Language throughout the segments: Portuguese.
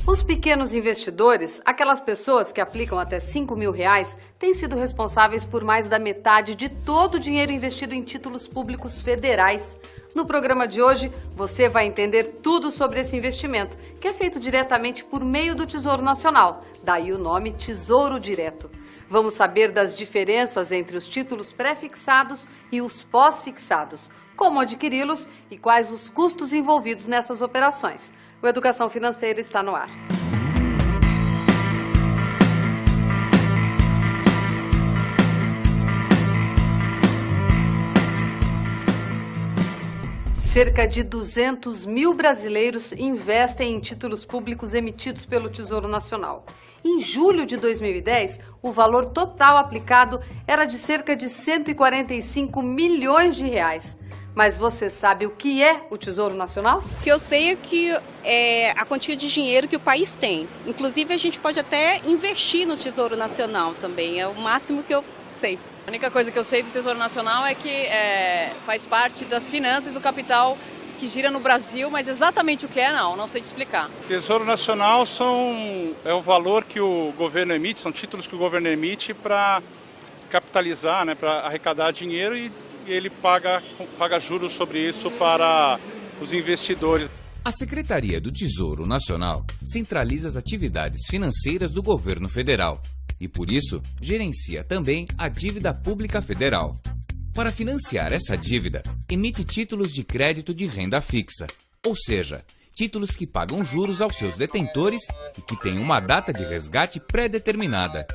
Os pequenos investidores, aquelas pessoas que aplicam até R$5.000, têm sido responsáveis por mais da metade de todo o dinheiro investido em títulos públicos federais. No programa de hoje, você vai entender tudo sobre esse investimento, que é feito diretamente por meio do Tesouro Nacional, daí o nome Tesouro Direto. Vamos saber das diferenças entre os títulos pré-fixados e os pós-fixados, como adquiri-los e quais os custos envolvidos nessas operações. O Educação Financeira está no ar. Cerca de 200 mil brasileiros investem em títulos públicos emitidos pelo Tesouro Nacional. Em julho de 2010, o valor total aplicado era de cerca de 145 milhões de reais. Mas você sabe o que é o Tesouro Nacional? O que eu sei é que é a quantia de dinheiro que o país tem. Inclusive, a gente pode até investir no Tesouro Nacional também, é o máximo que eu sei. A única coisa que eu sei do Tesouro Nacional é que faz parte das finanças do capital que gira no Brasil, mas exatamente o que é, não sei te explicar. Tesouro Nacional é o valor que o governo emite, são títulos que o governo emite para capitalizar, né, para arrecadar dinheiro e ele paga juros sobre isso para os investidores. A Secretaria do Tesouro Nacional centraliza as atividades financeiras do governo federal e, por isso, gerencia também a dívida pública federal. Para financiar essa dívida, emite títulos de crédito de renda fixa, ou seja, títulos que pagam juros aos seus detentores e que têm uma data de resgate pré-determinada.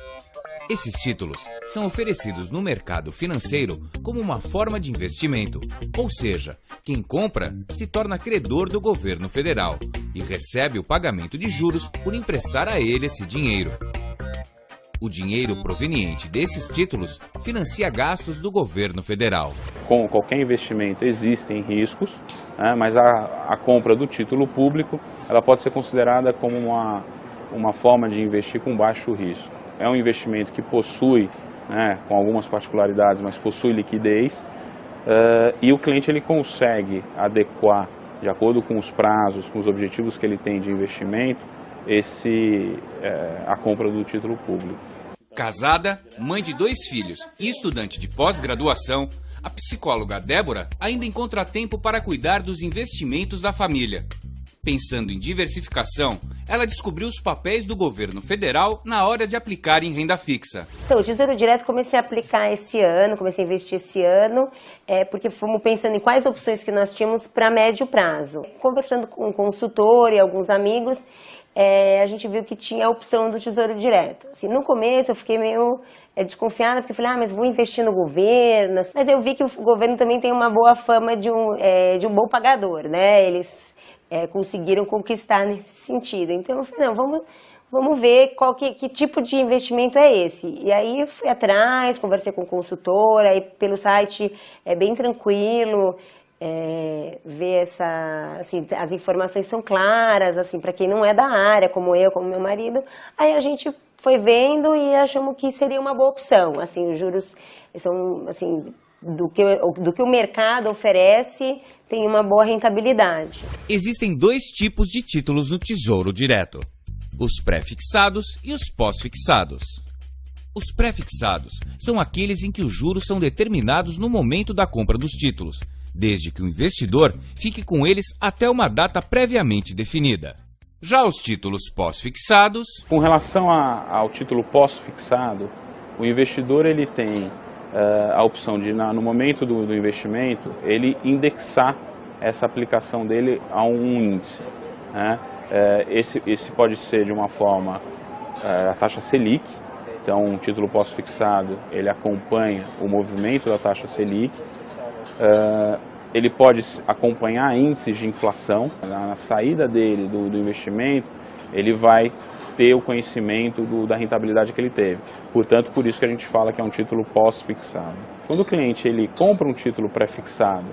Esses títulos são oferecidos no mercado financeiro como uma forma de investimento, ou seja, quem compra se torna credor do governo federal e recebe o pagamento de juros por emprestar a ele esse dinheiro. O dinheiro proveniente desses títulos financia gastos do governo federal. Como qualquer investimento, existem riscos, né, mas a compra do título público ela pode ser considerada como uma forma de investir com baixo risco. É um investimento que possui, né, com algumas particularidades, mas possui liquidez e o cliente ele consegue adequar, de acordo com os prazos, com os objetivos que ele tem de investimento, a compra do título público. Casada, mãe de 2 filhos e estudante de pós-graduação, a psicóloga Débora ainda encontra tempo para cuidar dos investimentos da família. Pensando em diversificação, ela descobriu os papéis do governo federal na hora de aplicar em renda fixa. Então, o Tesouro Direto comecei a aplicar esse ano, comecei a investir esse ano, porque fomos pensando em quais opções que nós tínhamos para médio prazo. Conversando com um consultor e alguns amigos, a gente viu que tinha a opção do Tesouro Direto. Assim, no começo eu fiquei meio desconfiada, porque eu falei, mas vou investir no governo. Mas eu vi que o governo também tem uma boa fama de um bom pagador, né? Eles conseguiram conquistar nesse sentido. Então eu falei, não, vamos ver que tipo de investimento é esse. E aí eu fui atrás, conversei com o consultor, aí pelo site é bem tranquilo, ver as informações são claras, assim, para quem não é da área, como eu, como meu marido. Aí a gente foi vendo e achamos que seria uma boa opção. Assim, os juros são, assim, do que o mercado oferece, tem uma boa rentabilidade. Existem 2 tipos de títulos no Tesouro Direto: os pré-fixados e os pós-fixados. Os pré-fixados são aqueles em que os juros são determinados no momento da compra dos títulos, desde que o investidor fique com eles até uma data previamente definida. Já os títulos pós-fixados... Com relação ao título pós-fixado, o investidor ele tem a opção de, no momento do investimento, ele indexar essa aplicação dele a um índice, né? Esse pode ser de uma forma a taxa Selic. Então, um título pós-fixado, ele acompanha o movimento da taxa Selic. Ele pode acompanhar índices de inflação. Na saída dele do investimento, ele vai ter o conhecimento da rentabilidade que ele teve. Portanto, por isso que a gente fala que é um título pós-fixado. Quando o cliente ele compra um título pré-fixado,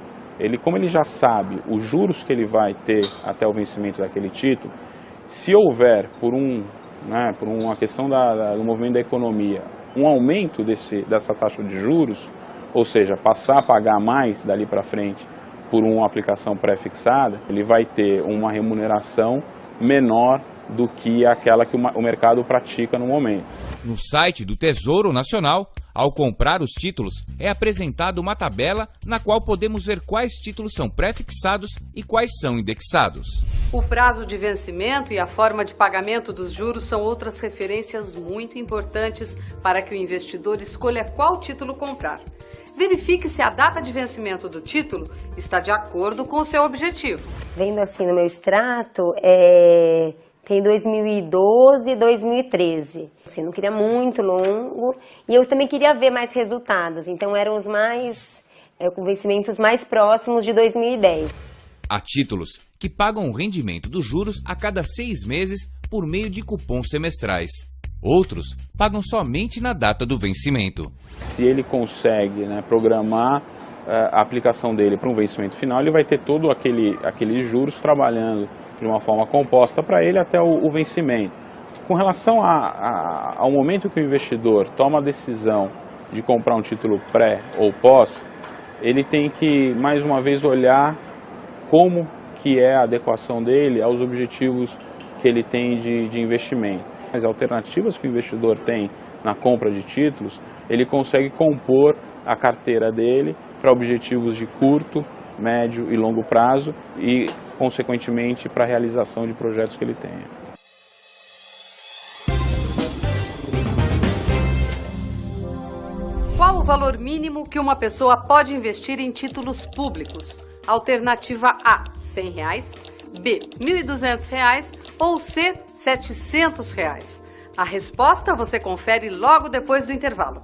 como ele já sabe os juros que ele vai ter até o vencimento daquele título, se houver, por uma questão do movimento da economia, um aumento dessa taxa de juros, ou seja, passar a pagar mais dali para frente por uma aplicação pré-fixada, ele vai ter uma remuneração menor do que aquela que o mercado pratica no momento. No site do Tesouro Nacional, ao comprar os títulos, é apresentada uma tabela na qual podemos ver quais títulos são pré-fixados e quais são indexados. O prazo de vencimento e a forma de pagamento dos juros são outras referências muito importantes para que o investidor escolha qual título comprar. Verifique se a data de vencimento do título está de acordo com o seu objetivo. Vendo assim no meu extrato, tem 2012 e 2013. Assim, não queria muito longo e eu também queria ver mais resultados. Então eram os com vencimentos mais próximos de 2010. Há títulos que pagam o rendimento dos juros a cada 6 meses por meio de cupons semestrais. Outros pagam somente na data do vencimento. Se ele consegue, né, programar a aplicação dele para um vencimento final, ele vai ter todo aqueles juros trabalhando de uma forma composta para ele até o vencimento. Com relação ao momento que o investidor toma a decisão de comprar um título pré ou pós, ele tem que, mais uma vez, olhar como que é a adequação dele aos objetivos que ele tem de investimento. As alternativas que o investidor tem na compra de títulos, ele consegue compor a carteira dele para objetivos de curto, médio e longo prazo e, consequentemente, para a realização de projetos que ele tenha. Qual o valor mínimo que uma pessoa pode investir em títulos públicos? Alternativa A, R$ 100, B, R$ 1.200 ou C, R$ 700. A resposta você confere logo depois do intervalo.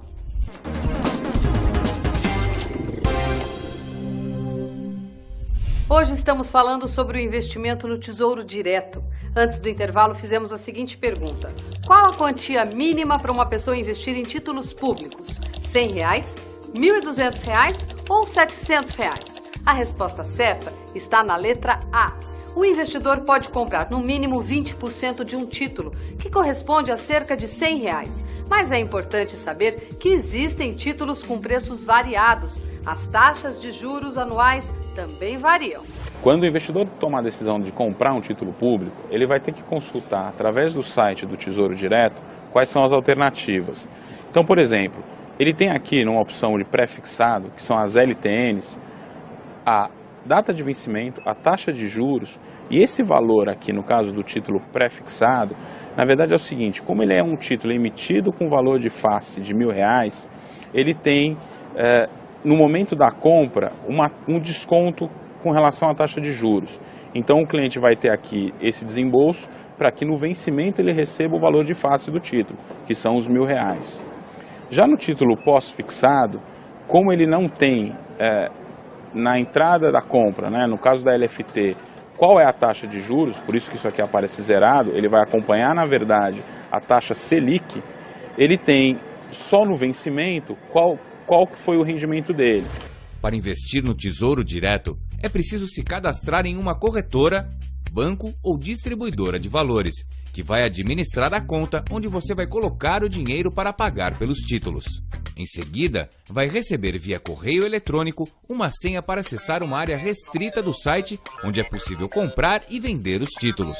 Hoje estamos falando sobre o investimento no Tesouro Direto. Antes do intervalo, fizemos a seguinte pergunta: qual a quantia mínima para uma pessoa investir em títulos públicos? R$ 100, R$ 1.200 ou R$ 700? A resposta certa está na letra A. O investidor pode comprar no mínimo 20% de um título, que corresponde a cerca de R$ 100. Mas é importante saber que existem títulos com preços variados. As taxas de juros anuais também variam. Quando o investidor toma a decisão de comprar um título público, ele vai ter que consultar, através do site do Tesouro Direto, quais são as alternativas. Então, por exemplo, ele tem aqui numa opção de pré-fixado, que são as LTNs, a data de vencimento, a taxa de juros, e esse valor aqui, no caso do título pré-fixado, na verdade é o seguinte: como ele é um título emitido com valor de face de R$ 1.000, ele tem, no momento da compra, um desconto com relação à taxa de juros. Então o cliente vai ter aqui esse desembolso para que no vencimento ele receba o valor de face do título, que são os R$ 1.000. Já no título pós-fixado, como ele não tem na entrada da compra, né, no caso da LFT, qual é a taxa de juros, por isso que isso aqui aparece zerado, ele vai acompanhar, na verdade, a taxa Selic, ele tem só no vencimento qual que foi o rendimento dele. Para investir no Tesouro Direto, é preciso se cadastrar em uma corretora, banco ou distribuidora de valores, que vai administrar a conta onde você vai colocar o dinheiro para pagar pelos títulos. Em seguida, vai receber via correio eletrônico uma senha para acessar uma área restrita do site, onde é possível comprar e vender os títulos.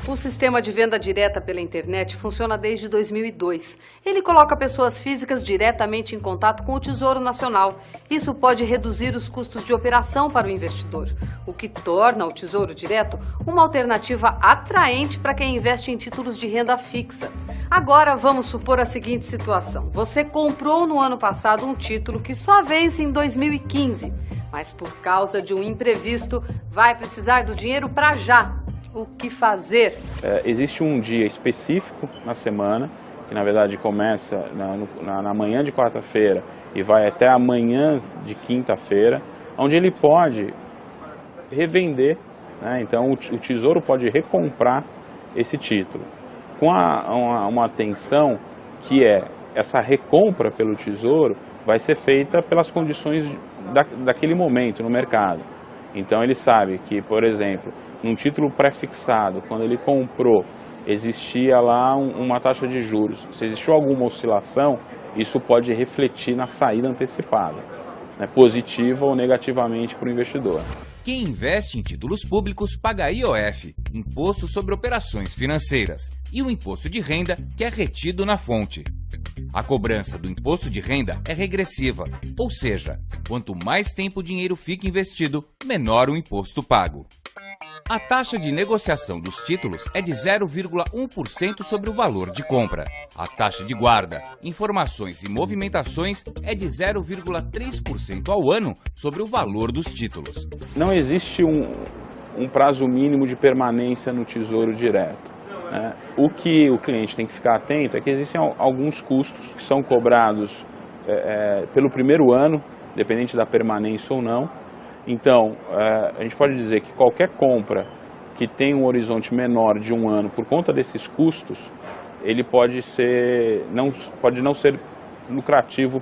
O sistema de venda direta pela internet funciona desde 2002. Ele coloca pessoas físicas diretamente em contato com o Tesouro Nacional. Isso pode reduzir os custos de operação para o investidor, o que torna o Tesouro Direto uma alternativa atraente para quem investe em títulos de renda fixa. Agora vamos supor a seguinte situação: você comprou no ano passado um título que só vence em 2015, mas por causa de um imprevisto vai precisar do dinheiro para já. O que fazer? Existe um dia específico na semana, que na verdade começa na manhã de quarta-feira e vai até a manhã de quinta-feira, onde ele pode revender, né? Então o Tesouro pode recomprar esse título. Com uma atenção que essa recompra pelo Tesouro vai ser feita pelas condições daquele momento no mercado. Então ele sabe que, por exemplo, num título pré-fixado, quando ele comprou, existia lá uma taxa de juros. Se existiu alguma oscilação, isso pode refletir na saída antecipada, né, positiva ou negativamente para o investidor. Quem investe em títulos públicos paga IOF, Imposto sobre Operações Financeiras, e o imposto de renda, que é retido na fonte. A cobrança do imposto de renda é regressiva, ou seja, quanto mais tempo o dinheiro fica investido, menor o imposto pago. A taxa de negociação dos títulos é de 0,1% sobre o valor de compra. A taxa de guarda, informações e movimentações é de 0,3% ao ano sobre o valor dos títulos. Não existe um prazo mínimo de permanência no Tesouro Direto, né? O que o cliente tem que ficar atento é que existem alguns custos que são cobrados pelo primeiro ano, dependente da permanência ou não. Então, a gente pode dizer que qualquer compra que tem um horizonte menor de um ano por conta desses custos, ele pode não ser lucrativo